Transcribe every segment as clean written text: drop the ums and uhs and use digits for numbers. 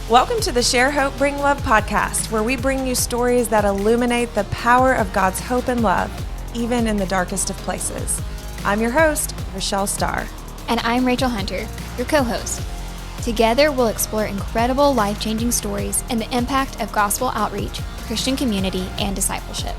Welcome to the Share Hope, Bring Love podcast, where we bring you stories that illuminate the power of God's hope and love, even in the darkest of places. I'm your host, Rochelle Starr. And I'm Rachel Hunter, your co-host. Together, we'll explore incredible life-changing stories and the impact of gospel outreach, Christian community, and discipleship.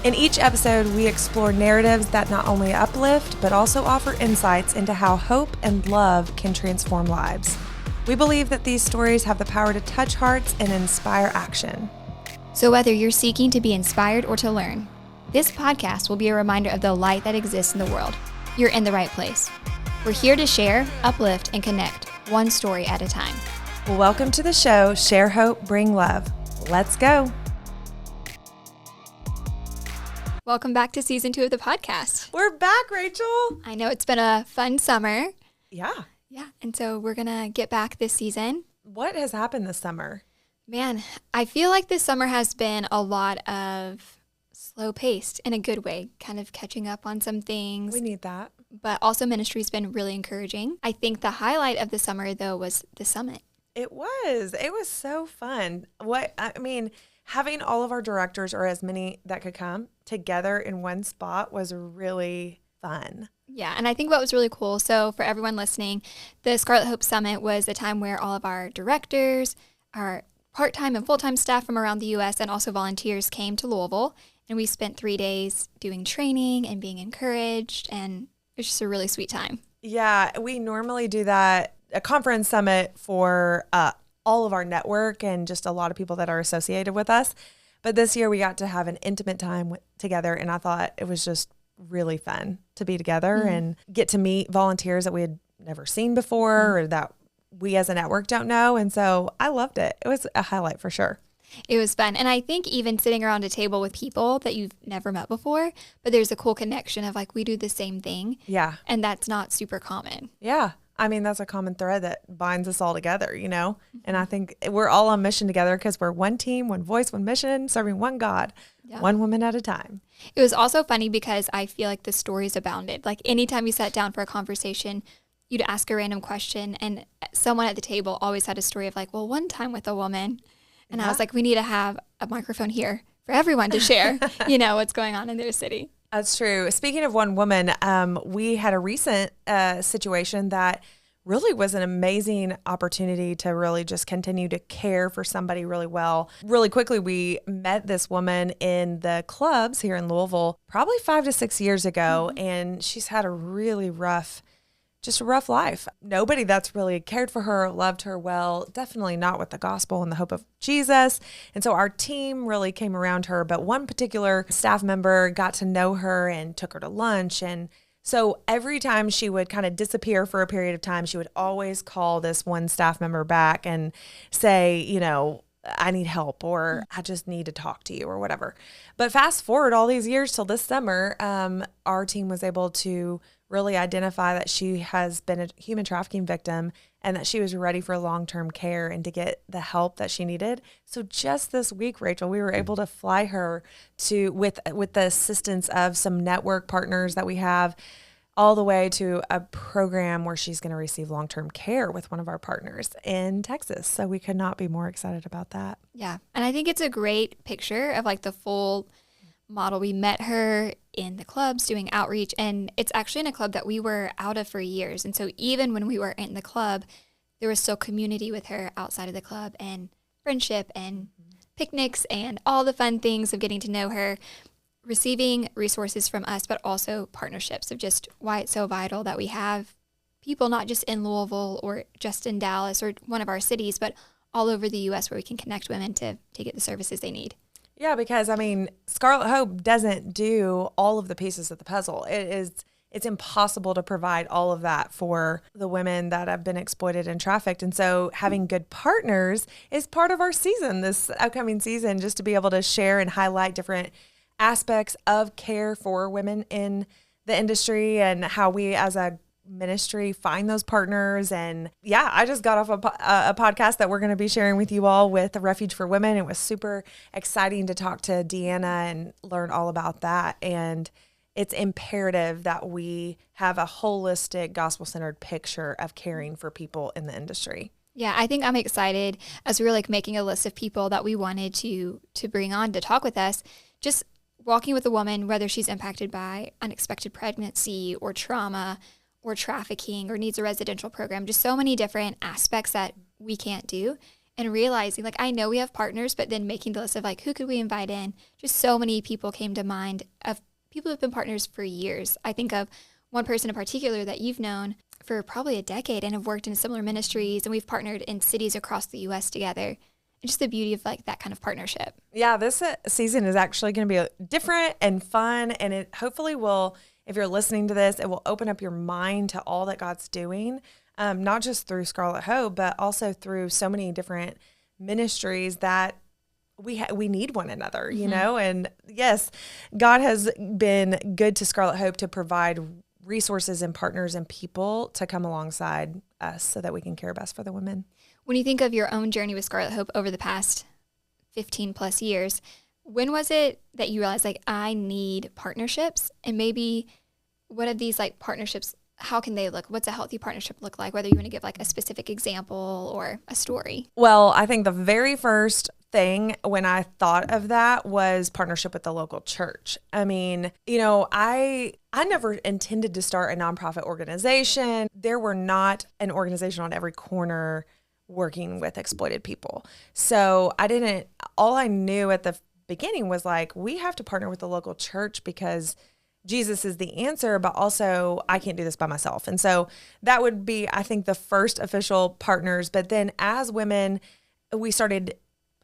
In each episode, we explore narratives that not only uplift, but also offer insights into how hope and love can transform lives. We believe that these stories have the power to touch hearts and inspire action. So whether you're seeking to be inspired or to learn, this podcast will be a reminder of the light that exists in the world. You're in the right place. We're here to share, uplift, and connect one story at a time. Well, welcome to the show, Share Hope, Bring Love. Let's go. Welcome back to season 2 of the podcast. We're back, Rachel. I know it's been a fun summer. Yeah. Yeah, and so we're going to get back this season. What has happened this summer? Man, I feel like this summer has been a lot of slow-paced in a good way, kind of catching up on some things. We need that. But also ministry's been really encouraging. I think the highlight of the summer, though, was the summit. It was so fun. Having all of our directors, or as many that could come, together in one spot was really fun. Yeah, and I think what was really cool, so for everyone listening, the Scarlet Hope Summit was a time where all of our directors, our part-time and full-time staff from around the U.S., and also volunteers came to Louisville, and we spent 3 days doing training and being encouraged, and it was just a really sweet time. Yeah, we normally do that, a conference summit for all of our network and just a lot of people that are associated with us. But this year we got to have an intimate time together, and I thought it was just really fun to be together and get to meet volunteers that we had never seen before or that we as a network don't know. And so I loved it. It was a highlight for sure. It was fun. And I think even sitting around a table with people that you've never met before, but there's a cool connection of like, we do the same thing. Yeah. And that's not super common. Yeah. I mean, that's a common thread that binds us all together, you know? And I think we're all on mission together because we're one team, one voice, one mission, serving one God, one woman at a time. It was also funny because I feel like the stories abounded. Like anytime you sat down for a conversation, you'd ask a random question and someone at the table always had a story of like, well, one time with a woman. And I was like, we need to have a microphone here for everyone to share, what's going on in their city. That's true. Speaking of one woman, we had a recent situation that really was an amazing opportunity to really just continue to care for somebody really well. Really quickly, we met this woman in the clubs here in Louisville probably 5 to 6 years ago, and she's had a really rough life. Nobody that's really cared for her, loved her well, definitely not with the gospel and the hope of Jesus. And so our team really came around her, but one particular staff member got to know her and took her to lunch. And so every time she would kind of disappear for a period of time, she would always call this one staff member back and say, I need help, or I just need to talk to you, or whatever. But fast forward all these years till this summer, our team was able to really identify that she has been a human trafficking victim and that she was ready for long-term care and to get the help that she needed. So just this week, Rachel, we were able to fly her to with the assistance of some network partners that we have, all the way to a program where she's going to receive long-term care with one of our partners in Texas. So we could not be more excited about that. Yeah. And I think it's a great picture of like the full model. We met her in the clubs doing outreach, and it's actually in a club that we were out of for years. And so even when we were in the club, there was still community with her outside of the club and friendship and picnics and all the fun things of getting to know her, receiving resources from us, but also partnerships of just why it's so vital that we have people not just in Louisville or just in Dallas or one of our cities, but all over the U.S. where we can connect women to get the services they need. Yeah, because Scarlet Hope doesn't do all of the pieces of the puzzle. It's impossible to provide all of that for the women that have been exploited and trafficked. And so having good partners is part of our season, this upcoming season, just to be able to share and highlight different aspects of care for women in the industry and how we as a ministry find those partners. And yeah, I just got off a podcast that we're going to be sharing with you all with the Refuge for Women. It was super exciting to talk to Deanna and learn all about that. And it's imperative that we have a holistic gospel-centered picture of caring for people in the industry. Yeah, I think I'm excited as we were like making a list of people that we wanted to bring on to talk with us. Just walking with a woman, whether she's impacted by unexpected pregnancy or trauma or trafficking or needs a residential program, just so many different aspects that we can't do. And realizing, like, I know we have partners, but then making the list of like, who could we invite in? Just so many people came to mind of people who've been partners for years. I think of one person in particular that you've known for probably a decade and have worked in similar ministries, and we've partnered in cities across the U.S. together. And just the beauty of like that kind of partnership. Yeah, this season is actually going to be different and fun, and it hopefully will, if you're listening to this, it will open up your mind to all that God's doing, not just through Scarlet Hope, but also through so many different ministries that we need one another, you know? And yes, God has been good to Scarlet Hope to provide resources and partners and people to come alongside us so that we can care best for the women. When you think of your own journey with Scarlet Hope over the past 15 plus years, when was it that you realized like I need partnerships? And maybe what are these like partnerships? How can they look? What's a healthy partnership look like? Whether you want to give like a specific example or a story. Well, I think the very first thing when I thought of that was partnership with the local church. I mean, you know, I never intended to start a nonprofit organization. There were not an organization on every corner working with exploited people. So all I knew at the beginning was like, we have to partner with the local church because Jesus is the answer, but also I can't do this by myself. And so that would be, I think, the first official partners. But then as women, we started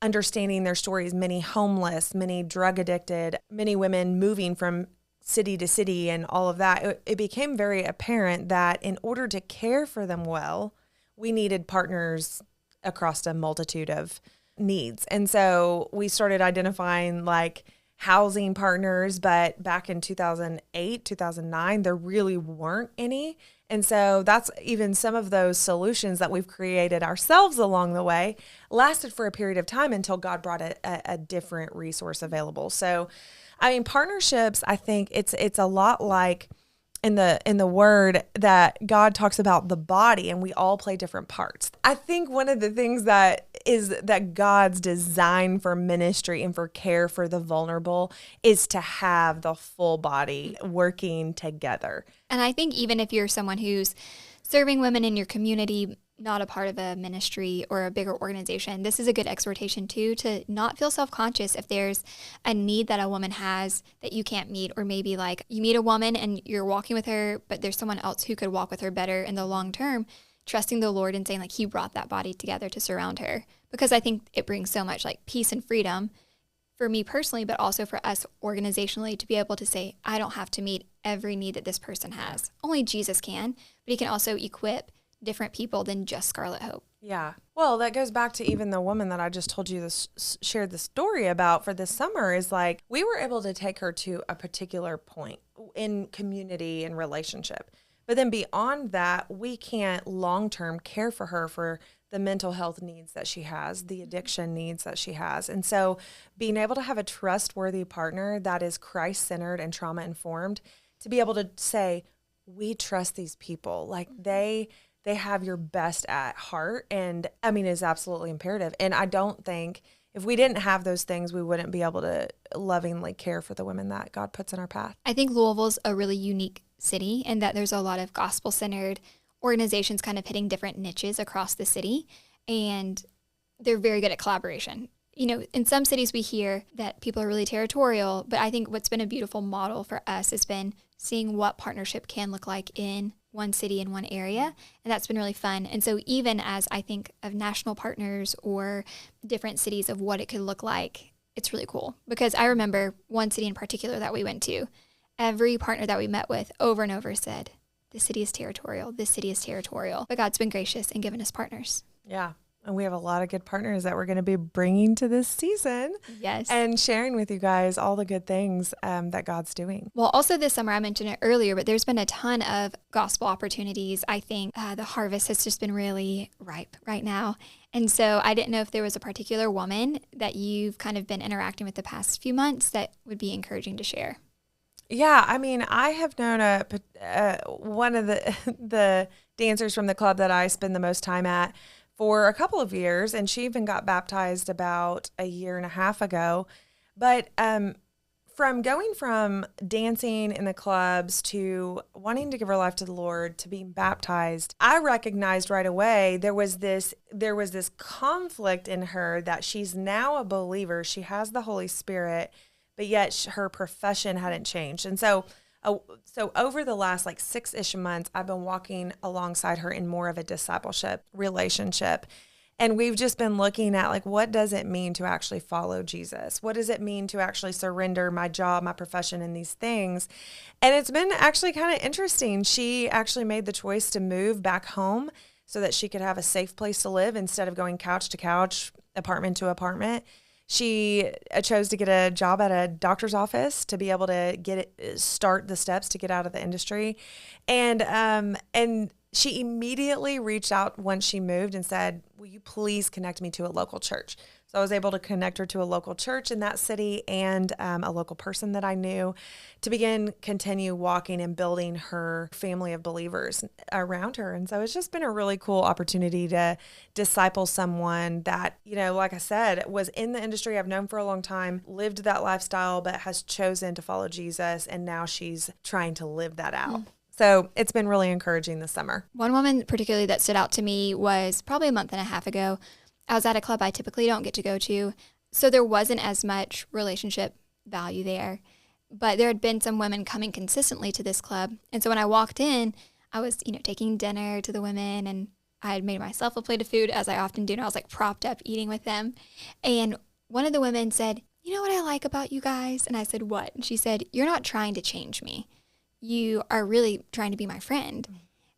understanding their stories, many homeless, many drug addicted, many women moving from city to city and all of that. It became very apparent that in order to care for them well, we needed partners across a multitude of needs. And so we started identifying like housing partners, but back in 2008, 2009, there really weren't any. And so that's even some of those solutions that we've created ourselves along the way lasted for a period of time until God brought a different resource available. So, I mean, partnerships, I think it's a lot like in the word that God talks about the body and we all play different parts. I think one of the things that God's design for ministry and for care for the vulnerable is to have the full body working together. And I think even if you're someone who's serving women in your community, not a part of a ministry or a bigger organization, this is a good exhortation too, to not feel self-conscious if there's a need that a woman has that you can't meet, or maybe like you meet a woman and you're walking with her, but there's someone else who could walk with her better in the long term, trusting the Lord and saying like he brought that body together to surround her. Because I think it brings so much like peace and freedom for me personally, but also for us organizationally to be able to say, I don't have to meet every need that this person has. Only Jesus can, but he can also equip different people than just Scarlet Hope. Yeah. Well, that goes back to even the woman that I just told you shared the story about for this summer is like, we were able to take her to a particular point in community and relationship. But then beyond that, we can't long-term care for her for the mental health needs that she has, the addiction needs that she has. And so being able to have a trustworthy partner that is Christ-centered and trauma-informed, to be able to say, we trust these people, like they have your best at heart, and I mean, is absolutely imperative. And I don't think if we didn't have those things, we wouldn't be able to lovingly care for the women that God puts in our path. I think Louisville's a really unique city in that there's a lot of gospel-centered organizations kind of hitting different niches across the city, and they're very good at collaboration. You know, in some cities we hear that people are really territorial, but I think what's been a beautiful model for us has been seeing what partnership can look like in one city in one area, and that's been really fun. And so even as I think of national partners or different cities of what it could look like, it's really cool. Because I remember one city in particular that we went to, every partner that we met with over and over said, this city is territorial, this city is territorial. But God's been gracious and given us partners. Yeah. And we have a lot of good partners that we're going to be bringing to this season. Yes. And sharing with you guys all the good things that God's doing. Well, also this summer, I mentioned it earlier, but there's been a ton of gospel opportunities. I think the harvest has just been really ripe right now. And so I didn't know if there was a particular woman that you've kind of been interacting with the past few months that would be encouraging to share. Yeah, I mean, I have known one of the dancers from the club that I spend the most time at for a couple of years, and she even got baptized about a year and a half ago. But from going from dancing in the clubs to wanting to give her life to the Lord to being baptized, I recognized right away there was this conflict in her that she's now a believer. She has the Holy Spirit, but yet her profession hadn't changed. And so over the last like 6-ish months, I've been walking alongside her in more of a discipleship relationship. And we've just been looking at like, what does it mean to actually follow Jesus? What does it mean to actually surrender my job, my profession, and these things? And it's been actually kind of interesting. She actually made the choice to move back home so that she could have a safe place to live instead of going couch to couch, apartment to apartment. She chose to get a job at a doctor's office to be able to start the steps to get out of the industry. And she immediately reached out once she moved and said, will you please connect me to a local church? So I was able to connect her to a local church in that city and a local person that I knew to continue walking and building her family of believers around her. And so it's just been a really cool opportunity to disciple someone that, like I said, was in the industry I've known for a long time, lived that lifestyle, but has chosen to follow Jesus. And now she's trying to live that out. So it's been really encouraging this summer. One woman particularly that stood out to me was probably a month and a half ago. I was at a club I typically don't get to go to, so there wasn't as much relationship value there. But there had been some women coming consistently to this club. And so when I walked in, I was, taking dinner to the women, and I had made myself a plate of food, as I often do, and I was like propped up eating with them. And one of the women said, you know what I like about you guys? And I said, what? And she said, you're not trying to change me. You are really trying to be my friend.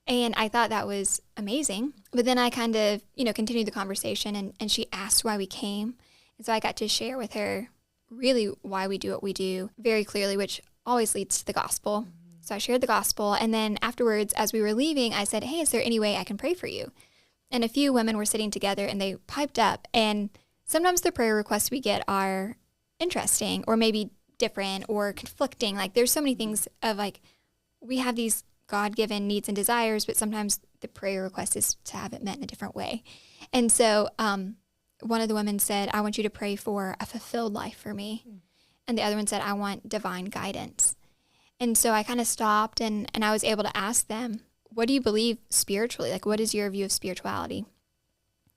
And I thought that was amazing. But then I kind of, continued the conversation, and she asked why we came. And so I got to share with her really why we do what we do very clearly, which always leads to the gospel. So I shared the gospel. And then afterwards, as we were leaving, I said, hey, is there any way I can pray for you? And a few women were sitting together, and they piped up. And sometimes the prayer requests we get are interesting or maybe different or conflicting. Like there's so many things of like, we have these God-given needs and desires, but sometimes the prayer request is to have it met in a different way. And so one of the women said, I want you to pray for a fulfilled life for me. And the other one said, I want divine guidance. And so I kind of stopped and I was able to ask them, what do you believe spiritually? Like, what is your view of spirituality?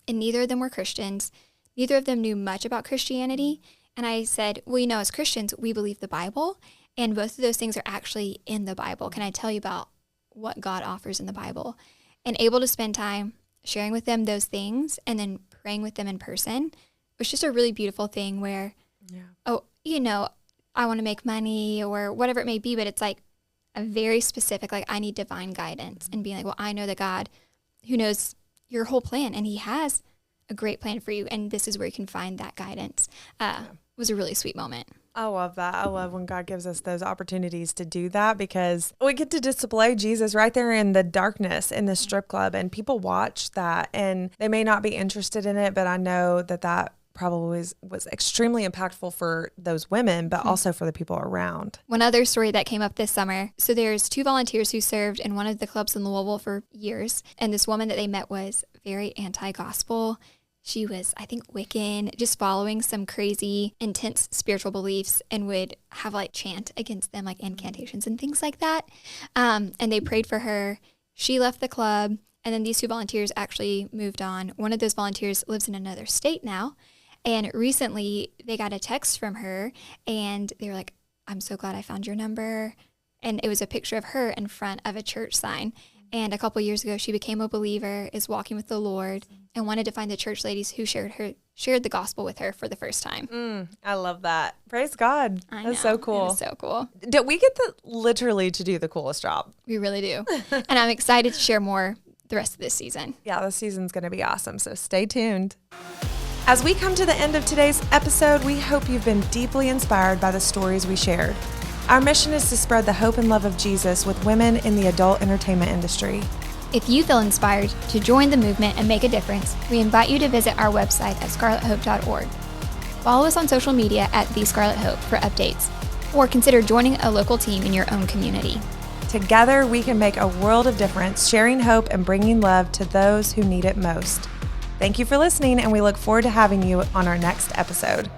And neither of them were Christians. Neither of them knew much about Christianity. And I said, well, as Christians, we believe the Bible. And both of those things are actually in the Bible. Can I tell you about what God offers in the Bible? And able to spend time sharing with them those things and then praying with them in person was just a really beautiful thing where, I want to make money or whatever it may be, but it's like a very specific, like I need divine guidance and being like, well, I know the God who knows your whole plan and he has a great plan for you. And this is where you can find that guidance. Was a really sweet moment. I love that. I love when God gives us those opportunities to do that because we get to display Jesus right there in the darkness in the strip club, and people watch that and they may not be interested in it, but I know that probably was extremely impactful for those women, but also for the people around. One other story that came up this summer. So there's 2 volunteers who served in one of the clubs in Louisville for years. And this woman that they met was very anti-gospel. She was, I think, Wiccan, just following some crazy, intense spiritual beliefs and would have like chant against them, like incantations and things like that. And they prayed for her. She left the club. And then these 2 volunteers actually moved on. One of those volunteers lives in another state now. And recently they got a text from her and they were like, I'm so glad I found your number. And it was a picture of her in front of a church sign. And a couple years ago, she became a believer, is walking with the Lord, and wanted to find the church ladies who shared the gospel with her for the first time. I love that. Praise God. That's so cool. It's so cool. We get literally to do the coolest job. We really do. And I'm excited to share more the rest of this season. Yeah, this season's going to be awesome. So stay tuned. As we come to the end of today's episode, we hope you've been deeply inspired by the stories we shared. Our mission is to spread the hope and love of Jesus with women in the adult entertainment industry. If you feel inspired to join the movement and make a difference, we invite you to visit our website at scarlethope.org. Follow us on social media at The Scarlet Hope for updates, or consider joining a local team in your own community. Together, we can make a world of difference, sharing hope and bringing love to those who need it most. Thank you for listening, and we look forward to having you on our next episode.